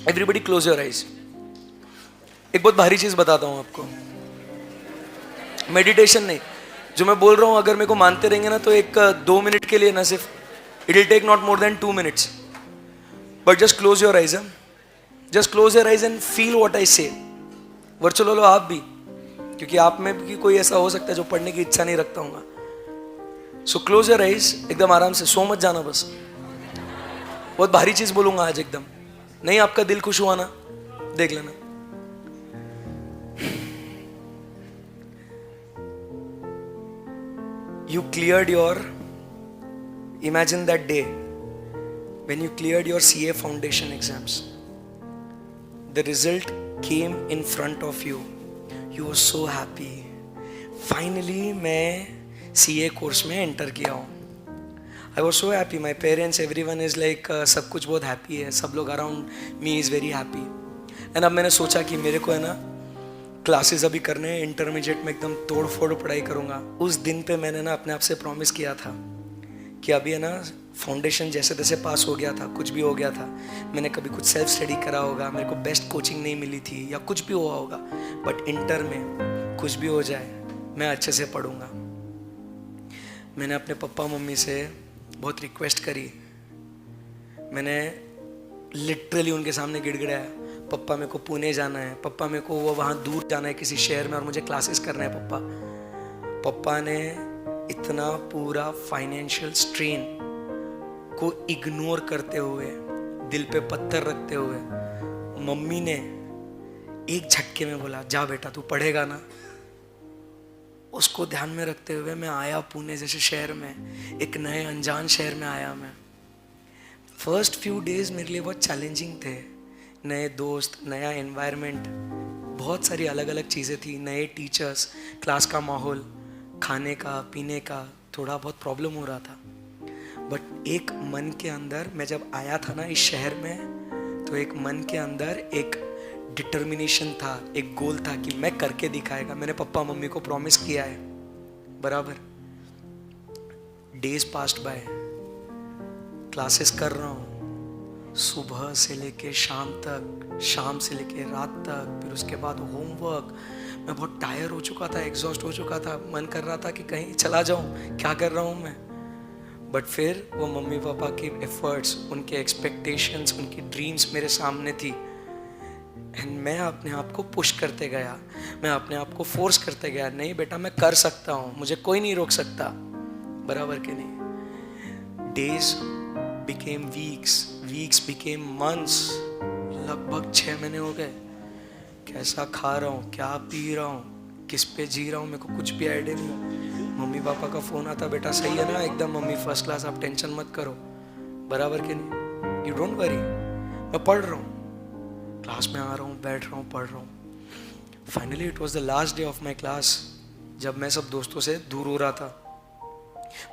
Everybody close your eyes. एक बहुत भारी चीज बताता हूं आपको, मेडिटेशन नहीं, जो मैं बोल रहा हूं अगर मेरे को मानते रहेंगे ना तो एक 2 मिनट के लिए ना, सिर्फ it will take not more than 2 minutes, but just close your eyes. Just close your eyes and feel what I say. Virtual लो आप भी, क्योंकि आप में भी कोई ऐसा हो सकता है जो पढ़ने की इच्छा नहीं रखता हूँ। सो क्लोज योर आइज, एकदम आराम से, सो मत जाना बस। बहुत भारी चीज बोलूंगा आज एकदम, नहीं आपका दिल खुश हुआ ना, देख लेना। You cleared your, imagine that day when you cleared your CA foundation exams. The result came in front of you. You were so happy. Finally मैं CA कोर्स में एंटर किया हूँ। I was so happy. My parents, everyone is like सब कुछ बहुत happy है, सब लोग around me is very happy. And अब मैंने सोचा कि मेरे को है ना क्लासेस अभी करने हैं, इंटरमीडिएट में एकदम तोड़ फोड़ पढ़ाई करूँगा। उस दिन पे मैंने ना अपने आप से प्रॉमिस किया था कि अभी है ना फाउंडेशन जैसे तैसे पास हो गया था, कुछ भी हो गया था, मैंने कभी कुछ सेल्फ स्टडी करा होगा, मेरे को बेस्ट कोचिंग नहीं मिली थी या कुछ भी हुआ होगा, बट इंटर में कुछ भी हो जाए मैं अच्छे से पढ़ूंगा। मैंने अपने पापा मम्मी से बहुत रिक्वेस्ट करी, मैंने लिटरली उनके सामने गिड़गिड़ाया, पप्पा मेरे को पुणे जाना है, पप्पा मेरे को वो वहाँ दूर जाना है किसी शहर में और मुझे क्लासेस करना है पप्पा। पप्पा ने इतना पूरा फाइनेंशियल स्ट्रेन को इग्नोर करते हुए, दिल पे पत्थर रखते हुए, मम्मी ने एक झटके में बोला जा बेटा तू पढ़ेगा ना। उसको ध्यान में रखते हुए मैं आया पुणे जैसे शहर में, एक नए अनजान शहर में आया मैं। फर्स्ट फ्यू डेज मेरे लिए बहुत चैलेंजिंग थे, नए दोस्त, नया एनवायरनमेंट, बहुत सारी अलग अलग चीज़ें थी, नए टीचर्स, क्लास का माहौल, खाने का पीने का थोड़ा बहुत प्रॉब्लम हो रहा था। बट एक मन के अंदर, मैं जब आया था ना इस शहर में, तो एक मन के अंदर एक डिटर्मिनेशन था, एक गोल था कि मैं करके दिखाएगा। मैंने पापा मम्मी को प्रॉमिस किया है बराबर। डेज पास्ट बाय, क्लासेस कर रहा हूँ सुबह से लेके शाम तक, शाम से लेके रात तक, फिर उसके बाद होमवर्क। मैं बहुत टायर हो चुका था, एग्जॉस्ट हो चुका था, मन कर रहा था कि कहीं चला जाऊं, क्या कर रहा हूं मैं। बट फिर वो मम्मी पापा के एफर्ट्स, उनके एक्सपेक्टेशंस, उनकी ड्रीम्स मेरे सामने थी, एंड मैं अपने आप को पुश करते गया, मैं अपने आप को फोर्स करते गया, नहीं बेटा मैं कर सकता हूँ, मुझे कोई नहीं रोक सकता, बराबर के नहीं। Days became weeks, weeks became months, लगभग 6 महीने हो गए। कैसा खा रहा हूँ, क्या पी रहा हूँ, किस पे जी रहा हूँ, मेरे को कुछ भी आइडिया नहीं। मम्मी पापा का फोन आता, बेटा सही है ना एकदम, मम्मी फर्स्ट क्लास, आप टेंशन मत करो, बराबर के नहीं, यू डोंट वरी। मैं पढ़ रहा हूँ, क्लास में आ रहा हूँ, बैठ रहा हूँ, पढ़ रहा हूँ। Finally it was the last day of my class, जब मैं सब दोस्तों से दूर हो रहा था।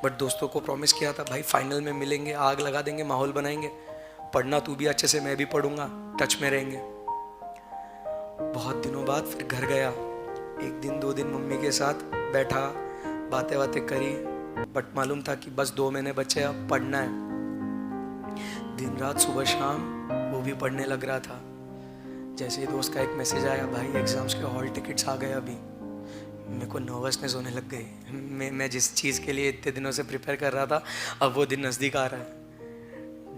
बट दोस्तों को प्रॉमिस किया था भाई फाइनल में मिलेंगे, आग लगा देंगे, माहौल बनाएंगे, पढ़ना तू भी अच्छे से, मैं भी पढ़ूंगा, टच में रहेंगे। बहुत दिनों बाद फिर घर गया, 1 दिन 2 दिन मम्मी के साथ बैठा, बातें बातें करी, बट मालूम था कि बस 2 महीने बचे, अब पढ़ना है। दिन रात सुबह शाम वो भी पढ़ने लग रहा था। जैसे ही दोस्त का एक मैसेज आया, भाई एग्जाम्स के हॉल टिकट्स आ गए अभी, मेरे को नर्वसनेस होने लग गई। मैं जिस चीज़ के लिए इतने दिनों से प्रिपेयर कर रहा था, अब वो दिन नज़दीक आ रहा है।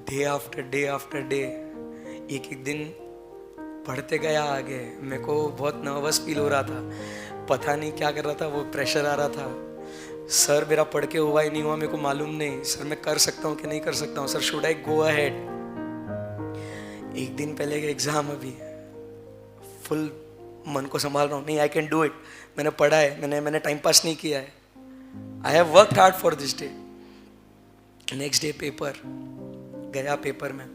Day after day after day, एक एक दिन पढ़ते गया आगे। मेरे को बहुत नर्वस फील हो रहा था, पता नहीं क्या कर रहा था, वो प्रेशर आ रहा था। सर मेरा पढ़ के हुआ ही नहीं हुआ मेरे को मालूम नहीं, सर मैं कर सकता हूँ कि नहीं कर सकता हूँ, sir should I go ahead. एक दिन पहले का एग्ज़ाम, अभी फुल मन को संभाल रहा हूँ, नहीं आई कैन डू इट, मैंने पढ़ा है, मैंने टाइम पास नहीं किया है, I have worked hard for this day. Next day paper, गया पेपर में,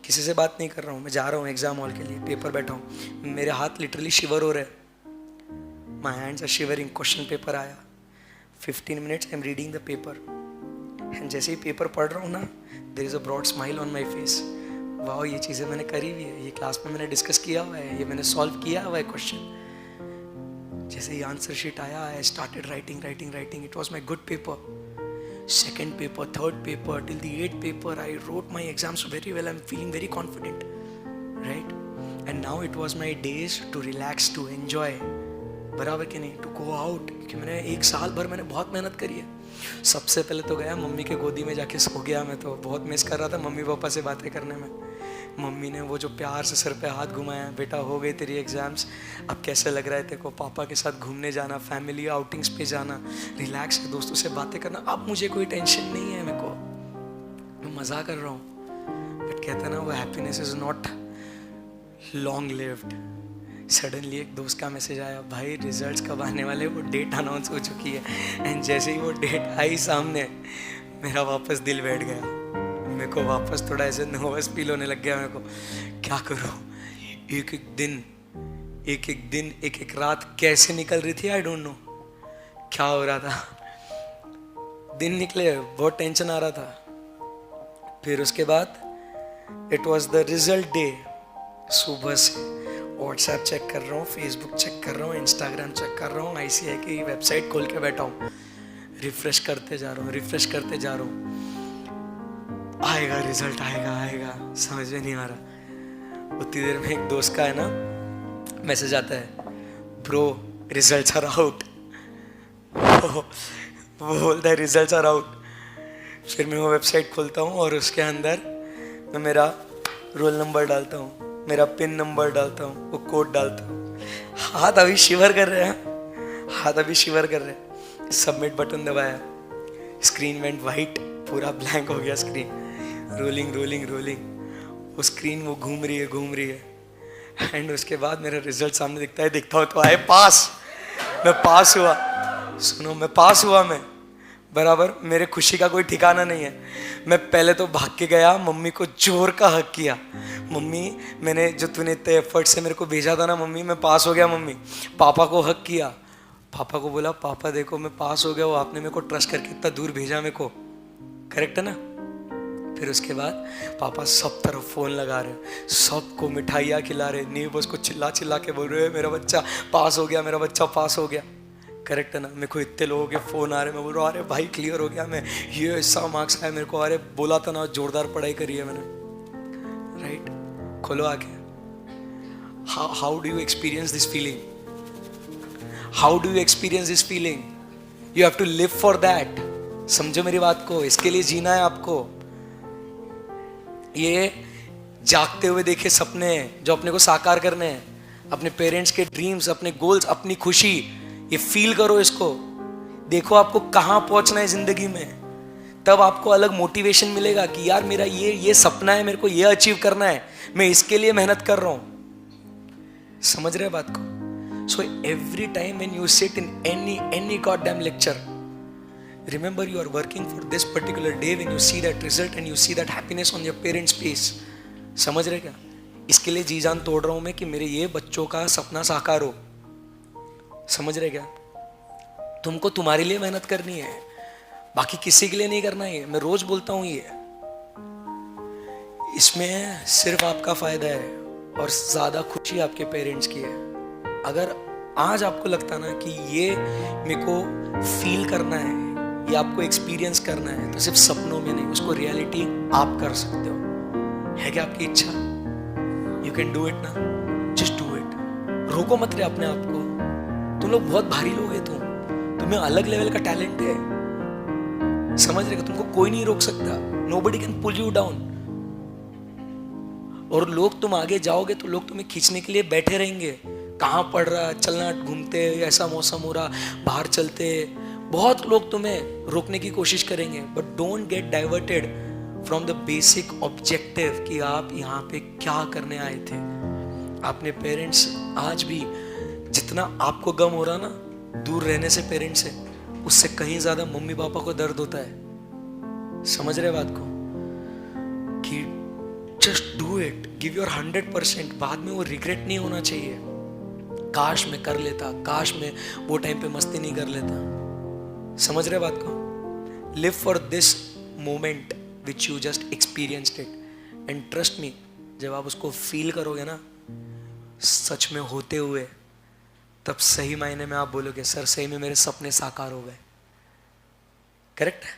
किसी से बात नहीं कर रहा हूँ, मैं जा रहा हूँ एग्जाम हॉल के लिए, पेपर बैठा हूँ, मेरे हाथ लिटरली शिवर हो रहे, my hands are shivering. Question paper आया, 15 minutes I am reading the paper, and जैसे ही पेपर पढ़ रहा हूँ ना, there is a broad smile on my face. वाह, ये चीज़ें मैंने करी हुई है, ये क्लास में मैंने डिस्कस किया हुआ है, ये मैंने सॉल्व किया हुआ है क्वेश्चन। जैसे ही आंसर शीट आया, I started writing writing writing. It was my good paper. Second paper, third paper, till the 8th paper, I wrote my exams very well. I'm feeling very confident, right? And now it was my days to relax, to enjoy, बराबर कि नहीं, to go out. क्योंकि मैंने 1 साल भर मैंने बहुत मेहनत करी है। सबसे पहले तो गया मम्मी के गोदी में जाके सो गया। मैं तो बहुत मिस कर रहा था मम्मी पापा से बातें करने में। मम्मी ने वो जो प्यार से सर पे हाथ घुमाया, बेटा हो गई तेरी एग्जाम्स, अब कैसे लग रहा है तेरे को, पापा के साथ घूमने जाना, फैमिली आउटिंग्स पे जाना, रिलैक्स के दोस्तों से बातें करना, अब मुझे कोई टेंशन नहीं है, मेरे को, मैं मज़ा कर रहा हूँ। बट कहते हैं ना, वो happiness is not long lived. Suddenly एक दोस्त का मैसेज आया, भाई रिजल्ट्स कब आने वाले, वो डेट अनाउंस हो चुकी है। एंड जैसे ही वो डेट आई सामने, मेरा वापस दिल बैठ गया। मेरे को वापस थोड़ा ऐसे नर्वस फील होने लग गया। मेरे को क्या करूँ, एक एक रात कैसे निकल रही थी, आई डोंट नो क्या हो रहा था। दिन निकले, बहुत टेंशन आ रहा था। फिर उसके बाद it was the result day. सुबह से व्हाट्सएप चेक कर रहा हूँ, फेसबुक चेक कर रहा हूँ, इंस्टाग्राम चेक कर रहा हूँ, ICI की वेबसाइट खोल के बैठा हूँ, रिफ्रेश करते जा रहा हूँ। आएगा रिजल्ट, आएगा, समझ में नहीं आ रहा। उतनी देर में एक दोस्त का है ना मैसेज आता है, ब्रो रिजल्ट्स आर आउट। वो बोलता है रिजल्ट्स आर आउट। फिर मैं वो वेबसाइट खोलता हूँ और उसके अंदर मैं मेरा रोल नंबर डालता हूँ, मेरा पिन नंबर डालता हूँ, वो कोड डालता हूँ। हाथ अभी शिवर कर रहे हैं। सबमिट बटन दबाया, स्क्रीन वेंट वाइट, पूरा ब्लैंक हो गया स्क्रीन। रोलिंग, वो स्क्रीन वो घूम रही है। एंड उसके बाद मेरा रिजल्ट सामने दिखता हो तो आए पास। मैं पास हुआ, सुनो, मैं पास हुआ। मैं बराबर, मेरे खुशी का कोई ठिकाना नहीं है। मैं पहले तो भाग के गया, मम्मी को जोर का हक किया, मम्मी मैंने जो तूने इतने एफर्ट से मेरे को भेजा था ना, मम्मी मैं पास हो गया मम्मी। पापा को हक किया, पापा को बोला, पापा देखो मैं पास हो गया, वो आपने मेरे को ट्रस्ट करके इतना दूर भेजा मेरे को, करेक्ट है ना। फिर उसके बाद पापा सब तरफ फ़ोन लगा रहे, सबको मिठाइयाँ खिला रहे, नेबर्स को चिल्ला के बोल रहे हैं मेरा बच्चा पास हो गया, करेक्ट है ना। मेरे को इतने लोगों के फ़ोन आ रहे, मैं बोल रहा हूँ अरे भाई क्लियर हो गया, मैं ये ऐसा मार्क्स आया मेरे को, अरे बोला था ना जोरदार पढ़ाई करी है मैंने, राइट। खोलो आके, how do you experience this feeling, you have to live for that. समझो मेरी बात को, इसके लिए जीना है आपको। ये जागते हुए देखे सपने जो अपने को साकार करने हैं, अपने पेरेंट्स के ड्रीम्स, अपने गोल्स, अपनी खुशी, ये फील करो इसको। देखो आपको कहाँ पहुंचना है जिंदगी में, तब आपको अलग मोटिवेशन मिलेगा कि यार मेरा ये सपना है, मेरे को ये अचीव करना है, मैं इसके लिए मेहनत कर रहा हूं। समझ रहे बात को। So every time when you sit in any goddamn lecture, remember you are working for this particular day when you see that result and you see that happiness on your parents' face। समझ रहे क्या, इसके लिए जी जान तोड़ रहा हूं मैं कि मेरे ये बच्चों का सपना साकार हो। समझ रहे क्या, तुमको तुम्हारे लिए मेहनत करनी है, बाकी किसी के लिए नहीं करना है। मैं रोज बोलता हूं ये, इसमें सिर्फ आपका फायदा है और ज्यादा खुशी आपके पेरेंट्स की है। अगर आज आपको लगता ना कि ये मेरे को फील करना है, ये आपको एक्सपीरियंस करना है, तो सिर्फ सपनों में नहीं, उसको रियलिटी आप कर सकते हो। है क्या आपकी इच्छा? यू कैन डू इट ना, जस्ट डू इट। रोको मत रहे अपने आप को। तुम लोग बहुत भारी लोग हैं, तुम्हें अलग लेवल का टैलेंट है, समझ रहे, तुमको कोई नहीं रोक सकता। Nobody can pull you down. और लोग, तुम आगे जाओगे तो लोग तुम्हें खींचने के लिए बैठे रहेंगे। कहाँ पड़ रहा, चलना, घूमते, ऐसा मौसम हो रहा, बाहर चलते, बहुत लोग तुम्हें रोकने की कोशिश करेंगे। But don't get diverted from the basic objective कि आप यहाँ पे क्या करने आए थे। अपने पेरेंट्स, आज भी जितना आपको गम हो रहा ना दूर रहने से पेरेंट्स से, उससे कहीं ज्यादा मम्मी पापा को दर्द होता है। समझ रहे बात को, कि just do it, give your 100%। बाद में वो रिग्रेट नहीं होना चाहिए, काश मैं कर लेता, काश मैं वो टाइम पे मस्ती नहीं कर लेता। समझ रहे बात को। Live for this moment which you just experienced it and trust me, जब आप उसको फील करोगे ना सच में होते हुए, तब सही मायने में आप बोलोगे सर सही में मेरे सपने साकार हो गए। करेक्ट है।